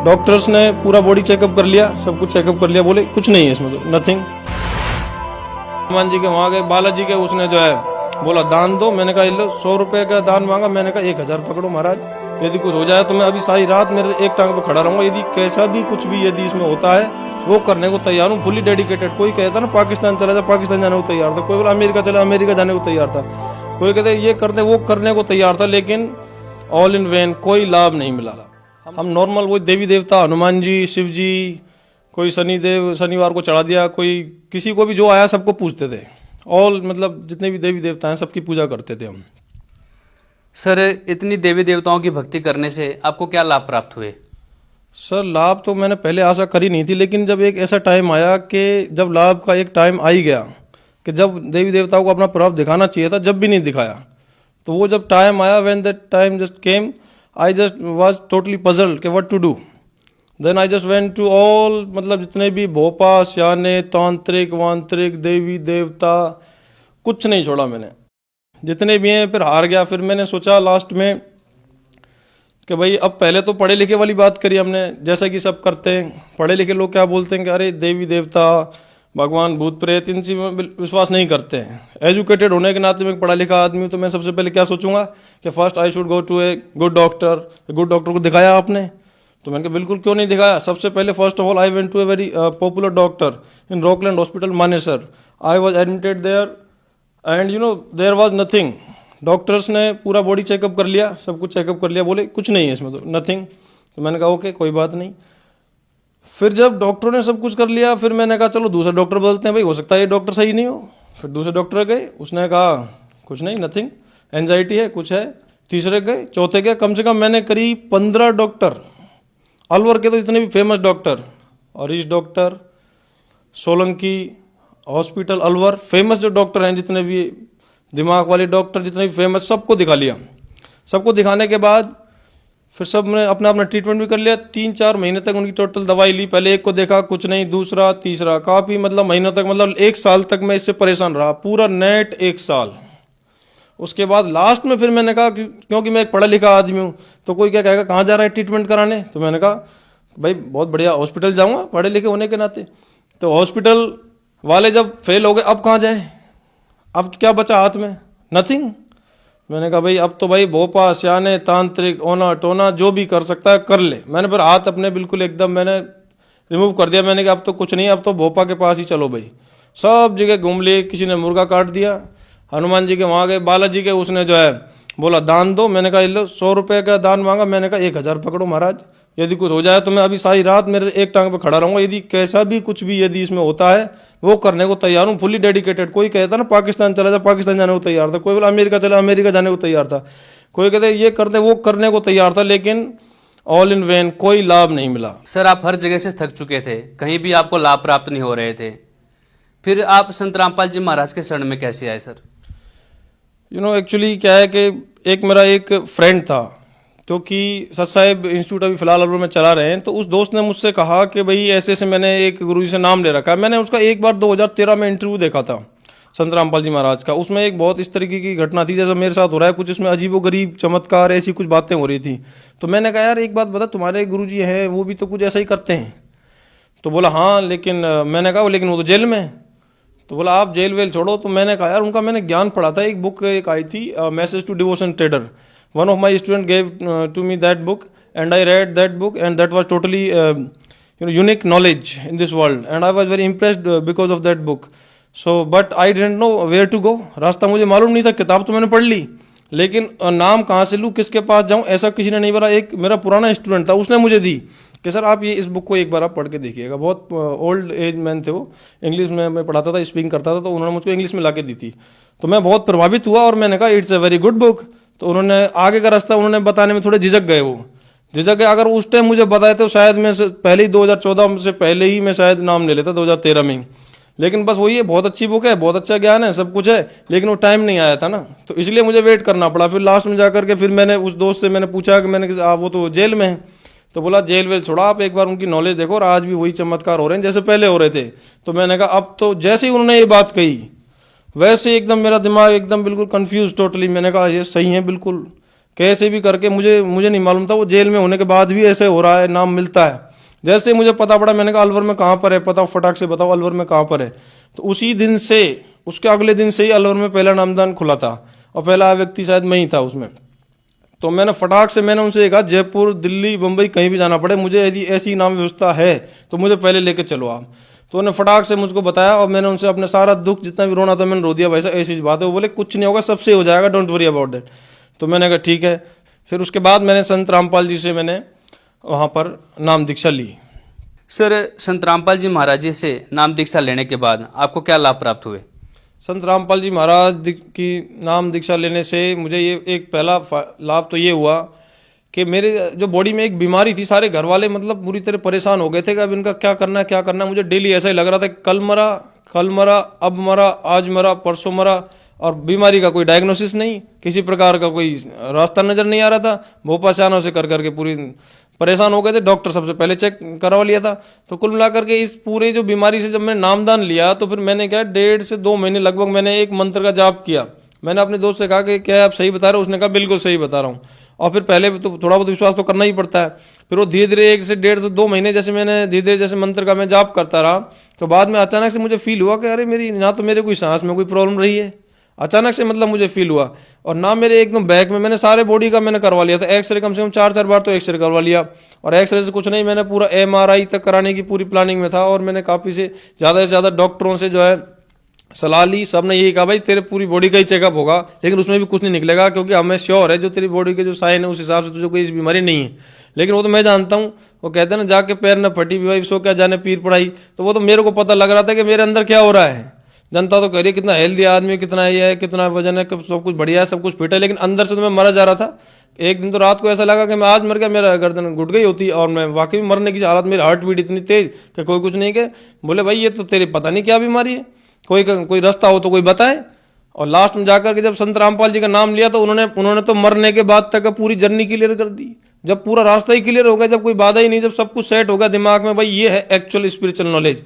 Doctors ने पूरा body checkup कर लिया, सब कुछ चेकअप कर लिया, बोले कुछ नहीं है इसमें, तो नथिंग। हनुमान जी के वहां गए, बालाजी के, उसने जो है बोला दान दो। मैंने कहा लो 100 रुपए का दान मांगा। मैंने कहा 1000 पकड़ो महाराज, यदि कुछ हो जाए तो मैं अभी सारी रात मेरे एक टांग पे खड़ा रहूंगा, यदि कैसा भी कुछ भी यदि इसमें होता है वो करने को तैयार हूँ, फुली डेडिकेटेड। कोई कहता ना पाकिस्तान चला जा, पाकिस्तान जाने को तैयार था। कोई बोला अमेरिका चला, अमेरिका जाने को तैयार था। कोई कहते ये करते वो करने को तैयार था, लेकिन ऑल इन वेन, कोई लाभ नहीं मिला। हम नॉर्मल वो देवी देवता, हनुमान जी, शिव जी, कोई शनिदेव, शनिवार को चढ़ा दिया, कोई किसी को भी जो आया सबको पूजते थे। ऑल मतलब जितने भी देवी देवता हैं सबकी पूजा करते थे हम। सर, इतनी देवी देवताओं की भक्ति करने से आपको क्या लाभ प्राप्त हुए? सर लाभ तो मैंने पहले आशा करी नहीं थी, लेकिन जब एक ऐसा टाइम आया कि जब लाभ का एक टाइम आ ही गया कि जब देवी देवताओं को अपना प्रभाव दिखाना चाहिए था, जब भी नहीं दिखाया, तो वो जब टाइम आया, when that time just came, I just was totally puzzled कि what to do. Then I just went to all, मतलब जितने भी भोपा, स्याने, तांत्रिक, वांत्रिक, देवी देवता, कुछ नहीं छोड़ा मैंने, जितने भी हैं। फिर हार गया। फिर मैंने सोचा लास्ट में कि भाई अब पहले तो पढ़े लिखे वाली बात करी हमने, जैसा कि सब करते हैं। पढ़े लिखे लोग क्या बोलते हैं कि अरे देवी देवता, भगवान, भूत प्रेत, इनसे विश्वास नहीं करते हैं। एजुकेटेड होने के नाते मैं एक पढ़ा लिखा आदमी हूँ, तो मैं सबसे पहले क्या सोचूंगा कि first I should go to a good doctor. Good doctor को दिखाया आपने? तो मैंने कहा बिल्कुल, क्यों नहीं दिखाया। सबसे पहले first of all I went to a very popular doctor in Rockland hospital, Manesar. I was admitted there and you know there was nothing. Doctors ने पूरा बॉडी चेकअप कर लिया, सब कुछ चेकअप कर लिया, बोले कुछ नहीं है इसमें, तो नथिंग। तो मैंने कहा ओके, कोई बात नहीं। फिर जब डॉक्टरों ने सब कुछ कर लिया, फिर मैंने कहा चलो दूसरा डॉक्टर बदलते हैं, भाई हो सकता है ये डॉक्टर सही नहीं हो। फिर दूसरे डॉक्टर गए, उसने कहा कुछ नहीं, नथिंग, एंजाइटी है, कुछ है। तीसरे गए, चौथे गए, कम से कम मैंने करीब 15 डॉक्टर, अलवर के तो जितने भी famous doctor, Harish doctor, Solanki hospital Alwar, famous जो डॉक्टर हैं जितने भी दिमाग वाले डॉक्टर जितने भी फेमस, सबको दिखा लिया। सबको दिखाने के बाद फिर सब ने अपना अपना ट्रीटमेंट भी कर लिया। 3-4 महीने तक उनकी टोटल दवाई ली। पहले एक को देखा, कुछ नहीं, दूसरा, तीसरा, काफ़ी मतलब महीनों तक, मतलब 1 साल तक मैं इससे परेशान रहा, पूरा नेट 1 साल। उसके बाद लास्ट में फिर मैंने कहा क्योंकि मैं एक पढ़ा लिखा आदमी हूँ, तो कोई क्या कहेगा कहाँ जा रहा है ट्रीटमेंट कराने। तो मैंने कहा भाई बहुत बढ़िया हॉस्पिटल जाऊँगा पढ़े लिखे होने के नाते। तो हॉस्पिटल वाले जब फेल हो गए, अब कहाँ जाए, अब क्या बचा हाथ में, नथिंग। मैंने कहा भाई अब तो भाई भोपा, स्याने, तांत्रिक, ओना टोना जो भी कर सकता है कर ले। मैंने फिर हाथ अपने बिल्कुल एकदम मैंने रिमूव कर दिया। मैंने कहा अब तो कुछ नहीं, अब तो भोपा के पास ही चलो भाई। सब जगह घूम लिए, किसी ने मुर्गा काट दिया, हनुमान जी के वहाँ गए, बालाजी के, उसने जो है बोला दान दो। मैंने कहा लो 100 रुपए का दान मांगा। मैंने कहा 1000 पकड़ो महाराज, यदि कुछ हो जाए तो मैं अभी सारी रात मेरे एक टांग पे खड़ा रहूंगा, यदि कैसा भी कुछ भी यदि इसमें होता है वो करने को तैयार हूँ, फुली डेडिकेटेड। कोई कहता ना पाकिस्तान चला जा, पाकिस्तान जाने को तैयार था। कोई बोला अमेरिका चला, अमेरिका जाने को तैयार था। कोई कहते ये करते वो करने को तैयार था, लेकिन ऑल इन वेन, कोई लाभ नहीं मिला। सर, आप हर जगह से थक चुके थे, कहीं भी आपको लाभ प्राप्त नहीं हो रहे थे, फिर आप संत रामपाल जी महाराज के शरण में कैसे आए? सर यू नो एक्चुअली क्या है कि एक मेरा एक फ्रेंड था जो कि सतसाहिब इंस्टीट्यूट अभी फिलहाल अलवर में चला रहे हैं। तो उस दोस्त ने मुझसे कहा कि भाई ऐसे ऐसे मैंने एक गुरुजी से नाम ले रखा है। मैंने उसका एक बार 2013 में इंटरव्यू देखा था संत रामपाल जी महाराज का। उसमें एक बहुत इस तरीके की घटना थी जैसा मेरे साथ हो रहा है, कुछ इसमें अजीबोगरीब चमत्कार ऐसी कुछ बातें हो रही थी। तो मैंने कहा यार एक बात बता, तुम्हारे गुरुजी हैं वो भी तो कुछ ऐसा ही करते हैं? तो बोला हाँ, लेकिन मैंने कहा लेकिन वो तो जेल में है। तो बोला आप जेल वेल छोड़ो। तो मैंने कहा यार उनका मैंने ज्ञान पढ़ा था, एक बुक एक आई थी, message to devotion trader. One of my student gave to me that book and I read that book and that was totally unique knowledge in this world and I was very impressed because of that book. So but I didn't know where to go, रास्ता मुझे मालूम नहीं था। किताब तो मैंने पढ़ ली, लेकिन नाम कहाँ से लूँ, किसके पास जाऊँ, ऐसा किसी ने नहीं बोला। एक मेरा पुराना स्टूडेंट था, उसने मुझे दी कि सर आप ये इस बुक को एक बार आप पढ़ के देखिएगा। बहुत ओल्ड एज मैन थे वो, इंग्लिश में मैं पढ़ाता था, स्पीकिंग करता था, तो उन्होंने मुझको इंग्लिश में ला के दी थी। तो मैं बहुत प्रभावित हुआ और मैंने कहा it's a very good book. तो उन्होंने आगे का रास्ता उन्होंने बताने में थोड़े झिझक गए, वो झिझक गए। अगर उस टाइम मुझे बताए तो शायद मैं पहले ही 2014 से पहले ही मैं शायद नाम ले लेता, 2013 में। लेकिन बस वही है, बहुत अच्छी बुक है, बहुत अच्छा ज्ञान है, सब कुछ है, लेकिन वो टाइम नहीं आया था ना, तो इसलिए मुझे वेट करना पड़ा। फिर लास्ट में जाकर के फिर मैंने उस दोस्त से मैंने पूछा कि मैंने वो तो जेल में है। तो बोला जेल वेल छोड़ा, आप एक बार उनकी नॉलेज देखो, और आज भी वही चमत्कार हो रहे हैं जैसे पहले हो रहे थे। तो मैंने कहा अब तो जैसे ही उन्होंने ये बात कही वैसे एकदम मेरा दिमाग एकदम बिल्कुल कंफ्यूज टोटली। मैंने कहा ये सही है बिल्कुल, कैसे भी करके मुझे नहीं मालूम था, वो जेल में होने के बाद भी ऐसे हो रहा है, नाम मिलता है। जैसे मुझे पता पड़ा, मैंने कहा अलवर में कहाँ पर है, पता फटाक से बताओ अलवर में कहाँ पर है। तो उसी दिन से, उसके अगले दिन से ही अलवर में पहला नामदान खुला था, और पहला व्यक्ति शायद मैं ही था उसमें। तो मैंने फटाक से मैंने उनसे कहा, जयपुर, दिल्ली, बम्बई कहीं भी जाना पड़े, मुझे यदि ऐसी नाम व्यवस्था है तो मुझे पहले लेके चलो आप। तो उन्होंने फटाक से मुझको बताया, और मैंने उनसे अपने सारा दुख जितना भी रोना था मैंने रो दिया। भाई साहब ऐसी बात है, वो बोले कुछ नहीं होगा, सबसे हो जाएगा, डोंट वरी अबाउट दैट। तो मैंने कहा ठीक है। फिर उसके बाद मैंने संत रामपाल जी से मैंने वहाँ पर नाम दीक्षा ली। सर, संत रामपाल जी महाराज जी से नाम दीक्षा लेने के बाद आपको क्या लाभ प्राप्त हुए? संत रामपाल जी महाराज की नाम दीक्षा लेने से मुझे ये एक पहला लाभ तो ये हुआ कि मेरे जो बॉडी में एक बीमारी थी, सारे घर वाले मतलब पूरी तरह परेशान हो गए थे कि अब इनका क्या करना है क्या करना है। मुझे डेली ऐसा ही लग रहा था, कल मरा, अब मरा, आज मरा, परसों मरा, और बीमारी का कोई डायग्नोसिस नहीं, किसी प्रकार का कोई रास्ता नजर नहीं आ रहा था। भोपाल से से कर करके पूरी परेशान हो गए थे। डॉक्टर सबसे पहले चेक करवा लिया था। तो कुल मिलाकर के इस पूरे जो बीमारी से जब मैंने नामदान लिया, तो फिर मैंने क्या 1.5 से 2 महीने लगभग मैंने एक मंत्र का जाप किया। मैंने अपने दोस्त से कहा कि क्या आप सही बता रहे हो? उसने कहा बिल्कुल सही बता रहा हूँ। और फिर पहले तो थोड़ा बहुत विश्वास तो करना ही पड़ता है। फिर वो धीरे धीरे 1 से 1.5 से 2 महीने जैसे मैंने धीरे धीरे जैसे मंत्र का मैं जाप करता रहा, तो बाद में अचानक से मुझे फील हुआ कि अरे मेरी ना तो मेरे कोई सांस में कोई प्रॉब्लम रही है, अचानक से मतलब मुझे फील हुआ, और ना मेरे एकदम बैक में, मैंने सारे बॉडी का मैंने करवा लिया था एक्सरे, कम से कम 4 बार तो एक्सरे करवा लिया। और एक्सरे से कुछ नहीं, मैंने पूरा MRI तक कराने की पूरी प्लानिंग में था, और मैंने काफ़ी से ज़्यादा डॉक्टरों से जो है सलाह ली। सब ने यही कहा भाई तेरे पूरी बॉडी का ही चेकअप होगा, लेकिन उसमें भी कुछ नहीं निकलेगा, क्योंकि हमें श्योर है जो तेरी बॉडी के जो साइन है उस हिसाब से तुझे कोई इस बीमारी नहीं है। लेकिन वो तो मैं जानता हूँ, वो कहते हैं ना जाके पैर न फटी भाई सो क्या जाने पीर पड़ाई। तो वो तो मेरे को पता लग रहा था कि मेरे अंदर क्या हो रहा है। जनता तो कह रही है कितना हेल्दी आदमी, कितना ये है, कितना वजन है, सब कुछ बढ़िया है, सब कुछ फिट है, लेकिन अंदर से तो मैं मरा जा रहा था। एक दिन तो रात को ऐसा लगा कि मैं आज मर गया, मेरा गर्दन घुट गई होती, और मैं वाकई मरने की हालत, मेरी हार्ट बीट इतनी तेज कि कोई कुछ नहीं कहे। बोले भाई ये तो तेरी पता नहीं क्या बीमारी है, कोई रास्ता हो तो कोई बताए। और लास्ट में जाकर के जब संत रामपाल जी का नाम लिया, तो उन्होंने तो मरने के बाद तक पूरी जर्नी क्लियर कर दी। जब पूरा रास्ता ही क्लियर हो गया, जब कोई बाधा ही नहीं, जब सब कुछ सेट हो गया दिमाग में, भाई ये है एक्चुअल स्पिरिचुअल नॉलेज,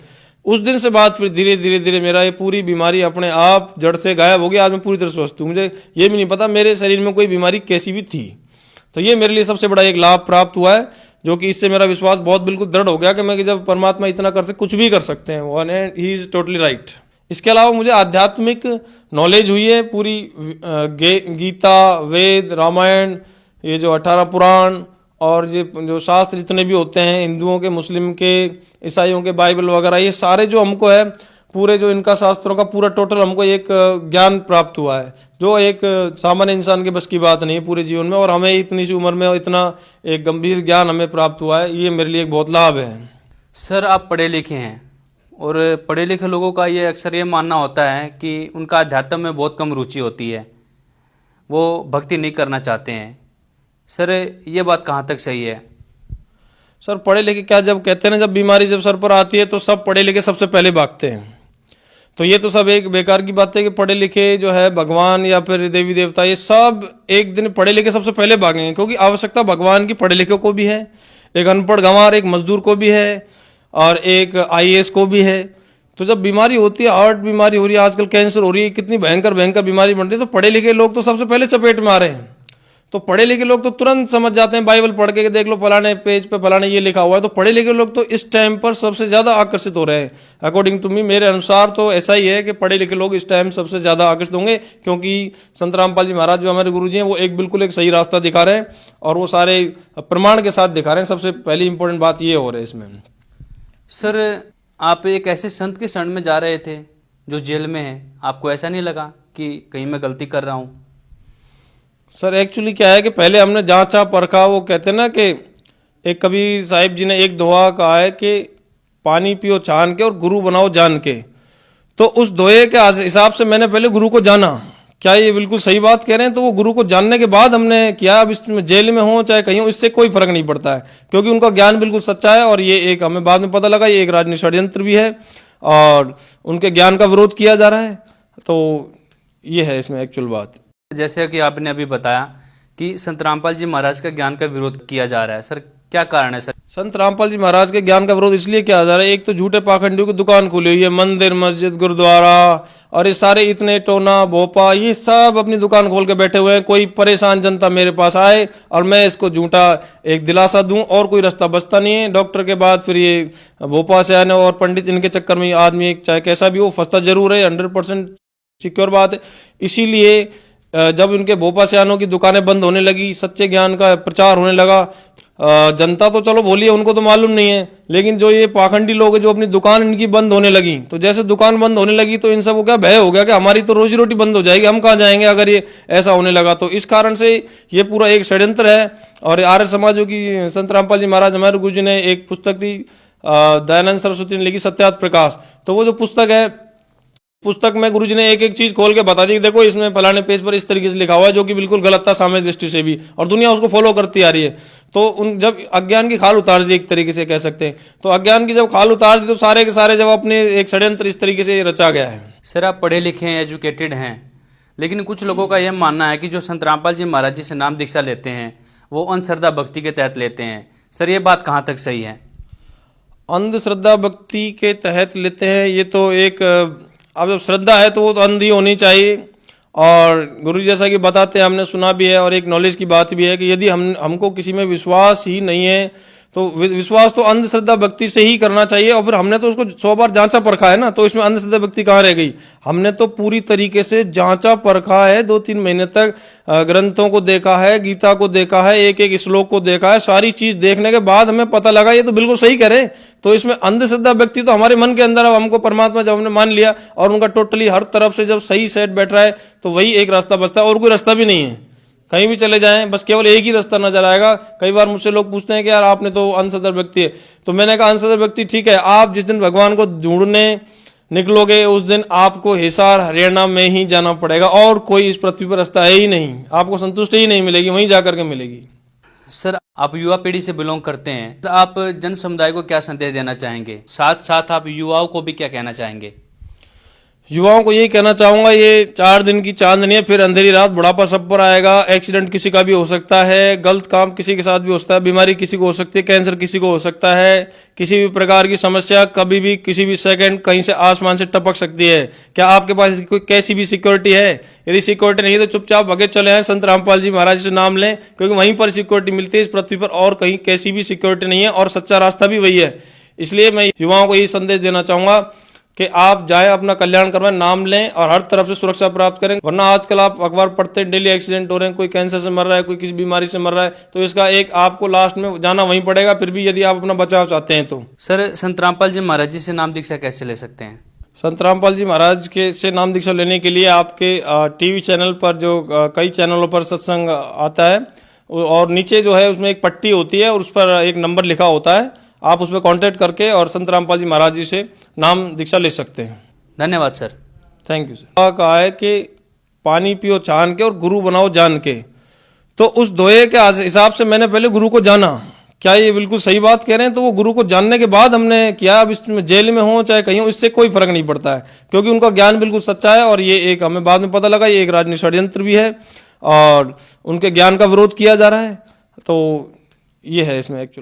उस दिन से बाद फिर धीरे धीरे मेरा ये पूरी बीमारी अपने आप जड़ से गायब हो गई। आज मैं पूरी तरह स्वस्थ हूँ। मुझे ये भी नहीं पता मेरे शरीर में कोई बीमारी कैसी भी थी। तो ये मेरे लिए सबसे बड़ा एक लाभ प्राप्त हुआ है, जो कि इससे मेरा विश्वास बहुत बिल्कुल दृढ़ हो गया कि मैं जब परमात्मा इतना कर सकते, कुछ भी कर सकते हैं, ही इज टोटली राइट। इसके अलावा मुझे आध्यात्मिक नॉलेज हुई है पूरी, गीता, वेद, रामायण, ये जो 18 पुराण और ये जो शास्त्र जितने भी होते हैं, हिंदुओं के, मुस्लिम के, ईसाइयों के, बाइबल वगैरह, ये सारे जो हमको है पूरे जो इनका शास्त्रों का पूरा टोटल हमको एक ज्ञान प्राप्त हुआ है, जो एक सामान्य इंसान के बस की बात नहीं है पूरे जीवन में। और हमें इतनी सी उम्र में इतना एक गंभीर ज्ञान हमें प्राप्त हुआ है, ये मेरे लिए एक बहुत लाभ है। सर, आप पढ़े लिखे हैं, और पढ़े लिखे लोगों का ये अक्सर ये मानना होता है कि उनका अध्यात्म में बहुत कम रुचि होती है, वो भक्ति नहीं करना चाहते हैं। सर, ये बात कहाँ तक सही है? सर पढ़े लिखे क्या, जब कहते हैं ना जब बीमारी जब सर पर आती है तो सब पढ़े लिखे सबसे पहले भागते हैं। तो ये तो सब एक बेकार की बात है कि पढ़े लिखे जो है भगवान या फिर देवी देवता, ये सब एक दिन पढ़े लिखे सबसे पहले भागेंगे, क्योंकि आवश्यकता भगवान की पढ़े लिखे को भी है, एक अनपढ़ गंवार, एक मजदूर को भी है, और एक IAS को भी है। तो जब बीमारी होती है, हार्ट बीमारी हो रही है, आजकल कैंसर हो रही है, कितनी भयंकर बीमारी बन रही है, तो पढ़े लिखे लोग तो सबसे पहले चपेट में आ रहे हैं। तो पढ़े लिखे लोग तो तुरंत समझ जाते हैं, बाइबल पढ़ के देख लो फलाने पेज पे फलाने ये लिखा हुआ है। तो पढ़े लिखे लोग तो इस टाइम पर सबसे ज्यादा आकर्षित हो रहे हैं। अकॉर्डिंग टू मी, मेरे अनुसार तो ऐसा ही है कि पढ़े लिखे लोग इस टाइम सबसे ज्यादा आकर्षित होंगे, क्योंकि संत रामपाल जी महाराज जो हमारे गुरु जी हैं, वो एक बिल्कुल एक सही रास्ता दिखा रहे हैं, और वो सारे प्रमाण के साथ दिखा रहे हैं। सबसे पहली इंपॉर्टेंट बात ये हो रही है इसमें। सर, आप एक ऐसे संत के शरण में जा रहे थे जो जेल में है, आपको ऐसा नहीं लगा कि कहीं मैं गलती कर रहा हूँ? सर एक्चुअली क्या है कि पहले हमने जांचा परखा, वो कहते हैं ना कि एक कबीर साहिब जी ने एक दोहा कहा है कि पानी पियो छान के और गुरु बनाओ जान के। तो उस दोहे के हिसाब से मैंने पहले गुरु को जाना। क्या ये बिल्कुल सही बात कह रहे हैं? तो वो गुरु को जानने के बाद हमने किया। अब इसमें जेल में हो चाहे कहीं हो, इससे कोई फर्क नहीं पड़ता है, क्योंकि उनका ज्ञान बिल्कुल सच्चा है। और ये एक हमें बाद में पता लगा ये एक राजनीतिक षड्यंत्र भी है, और उनके ज्ञान का विरोध किया जा रहा है। तो ये है इसमें एक्चुअल बात। जैसे कि आपने अभी बताया कि संत रामपाल जी महाराज का ज्ञान का विरोध किया जा रहा है, सर क्या कारण है सर? संत रामपाल जी महाराज के ज्ञान का विरोध इसलिए किया जा रहा है, एक तो झूठे पाखंडियों की दुकान खुली हुई है, मंदिर मस्जिद गुरुद्वारा और ये सारे इतने टोना भोपा ये सब अपनी दुकान खोल के बैठे हुए हैं। कोई परेशान जनता मेरे पास आए और मैं इसको झूठा एक दिलासा दूं और कोई रास्ता बचता नहीं है। डॉक्टर के बाद फिर ये भोपा से आने और पंडित, इनके चक्कर में आदमी चाहे कैसा भी हो फंसता जरूर है, 100% सिक्योर बात है। इसीलिए जब इनके भोपा सियानों की दुकानें बंद होने लगी, सच्चे ज्ञान का प्रचार होने लगा, जनता तो चलो बोली है, उनको तो मालूम नहीं है, लेकिन जो ये पाखंडी लोग हैं जो अपनी दुकान इनकी बंद होने लगी, तो जैसे दुकान बंद होने लगी तो इन सबको क्या भय हो गया कि हमारी तो रोजी रोटी बंद हो जाएगी, हम कहाँ जाएंगे अगर ये ऐसा होने लगा। तो इस कारण से ये पूरा एक षड्यंत्र है। और आर्य समाजों की संत रामपाल जी महाराज हमारे गुरु जी ने एक पुस्तक दी, दयानंद सरस्वती ने लिखी सत्यार्थ प्रकाश। तो वो जो पुस्तक है, पुस्तक में गुरुजी ने एक एक चीज खोल के बता दी, देखो इसमें फलाने पेज पर इस तरीके से लिखा हुआ है, जो कि बिल्कुल गलत था सामाजिक दृष्टि से भी, और दुनिया उसको फॉलो करती आ रही है। तो उन जब अज्ञान की खाल उतार दी, एक तरीके से कह सकते हैं, तो अज्ञान की जब खाल उतार दी तो सारे के सारे जब अपने एक षड्यंत्र इस तरीके से रचा गया है। सर आप पढ़े लिखे हैं, एजुकेटेड हैं, लेकिन कुछ लोगों का यह मानना है कि जो संत रामपाल जी महाराज जी से नाम दीक्षा लेते हैं वो अंधश्रद्धा भक्ति के तहत लेते हैं। सर ये बात कहाँ तक सही है? अंधश्रद्धा भक्ति के तहत लेते हैं, ये तो एक अब जब श्रद्धा है तो वो तो अंधी होनी चाहिए। और गुरु जी जैसा कि बताते हैं, हमने सुना भी है और एक नॉलेज की बात भी है कि यदि हमको किसी में विश्वास ही नहीं है तो विश्वास तो अंधश्रद्धा भक्ति से ही करना चाहिए। और फिर हमने तो उसको 100 बार जांचा परखा है ना, तो इसमें अंधश्रद्धा भक्ति कहाँ रह गई? हमने तो पूरी तरीके से जांचा परखा है, 2-3 महीने तक ग्रंथों को देखा है, गीता को देखा है, एक एक श्लोक को देखा है, सारी चीज देखने के बाद हमें पता लगा ये तो बिल्कुल सही करे। तो इसमें अंधश्रद्धा व्यक्ति तो हमारे मन के अंदर, अब हमको परमात्मा जब हमने मान लिया और उनका टोटली हर तरफ से जब सही सेट बैठ रहा है तो वही एक रास्ता बचता है, और कोई रास्ता भी नहीं है। कहीं भी चले जाएं बस केवल एक ही रास्ता नजर आएगा। कई बार मुझसे लोग पूछते हैं कि यार आपने तो अंधश्रद्धा व्यक्ति है, तो मैंने कहा अंधश्रद्धा व्यक्ति ठीक है, आप जिस दिन भगवान को ढूंढने निकलोगे उस दिन आपको हिसार हरियाणा में ही जाना पड़ेगा, और कोई इस पृथ्वी पर रास्ता है ही नहीं, आपको संतुष्टि ही नहीं मिलेगी, वहीं जाकर के मिलेगी। सर आप युवा पीढ़ी से बिलोंग करते हैं, तो आप जन समुदाय को क्या संदेश देना चाहेंगे? साथ साथ आप युवाओं को भी क्या कहना चाहेंगे? युवाओं को यही कहना चाहूंगा, ये 4 दिन की चांदनी है, फिर अंधेरी रात, बुढ़ापा सब पर आएगा, एक्सीडेंट किसी का भी हो सकता है, गलत काम किसी के साथ भी हो सकता है, बीमारी किसी को हो सकती है, कैंसर किसी को हो सकता है, किसी भी प्रकार की समस्या कभी भी किसी भी सेकंड कहीं से आसमान से टपक सकती है। क्या आपके पास कोई कैसी भी सिक्योरिटी है? यदि सिक्योरिटी नहीं है तो चुपचाप भगे चले आए, संत रामपाल जी महाराज से नाम लें, क्योंकि वहीं पर सिक्योरिटी मिलती है, इस पृथ्वी पर और कहीं कैसी भी सिक्योरिटी नहीं है, और सच्चा रास्ता भी वही है। इसलिए मैं युवाओं को यही संदेश देना चाहूंगा कि आप जाएं, अपना कल्याण करवाएं, नाम लें और हर तरफ से सुरक्षा प्राप्त करें। वरना आजकल आप अखबार पढ़ते हैं, डेली एक्सीडेंट हो रहे हैं, कोई कैंसर से मर रहा है, कोई किसी बीमारी से मर रहा है, तो इसका एक आपको लास्ट में जाना वहीं पड़ेगा, फिर भी यदि आप अपना बचाव चाहते हैं तो। सर संत रामपाल जी महाराज जी से नाम दीक्षा कैसे ले सकते हैं? संत रामपाल जी महाराज के से नाम दीक्षा लेने के लिए आपके टीवी चैनल पर जो कई चैनलों पर सत्संग आता है, और नीचे जो है उसमें एक पट्टी होती है और उस पर एक नंबर लिखा होता है, आप उस पर कॉन्टेक्ट करके और संत रामपाल जी महाराज जी से नाम दीक्षा ले सकते हैं। धन्यवाद सर। Thank you sir. कहा है कि पानी पियो छान के और गुरु बनाओ जान के, तो उस दोहे के हिसाब से मैंने पहले गुरु को जाना। क्या ये बिल्कुल सही बात कह रहे हैं? तो वो गुरु को जानने के बाद हमने किया। अब इसमें जेल में हो चाहे कहीं हो, इससे कोई फर्क नहीं पड़ता है, क्योंकि उनका ज्ञान बिल्कुल सच्चा है। और ये एक हमें बाद में पता लगा ये एक राजनीतिक षड्यंत्र भी है और उनके ज्ञान का विरोध किया जा रहा है। तो ये है इसमें एक्चुअल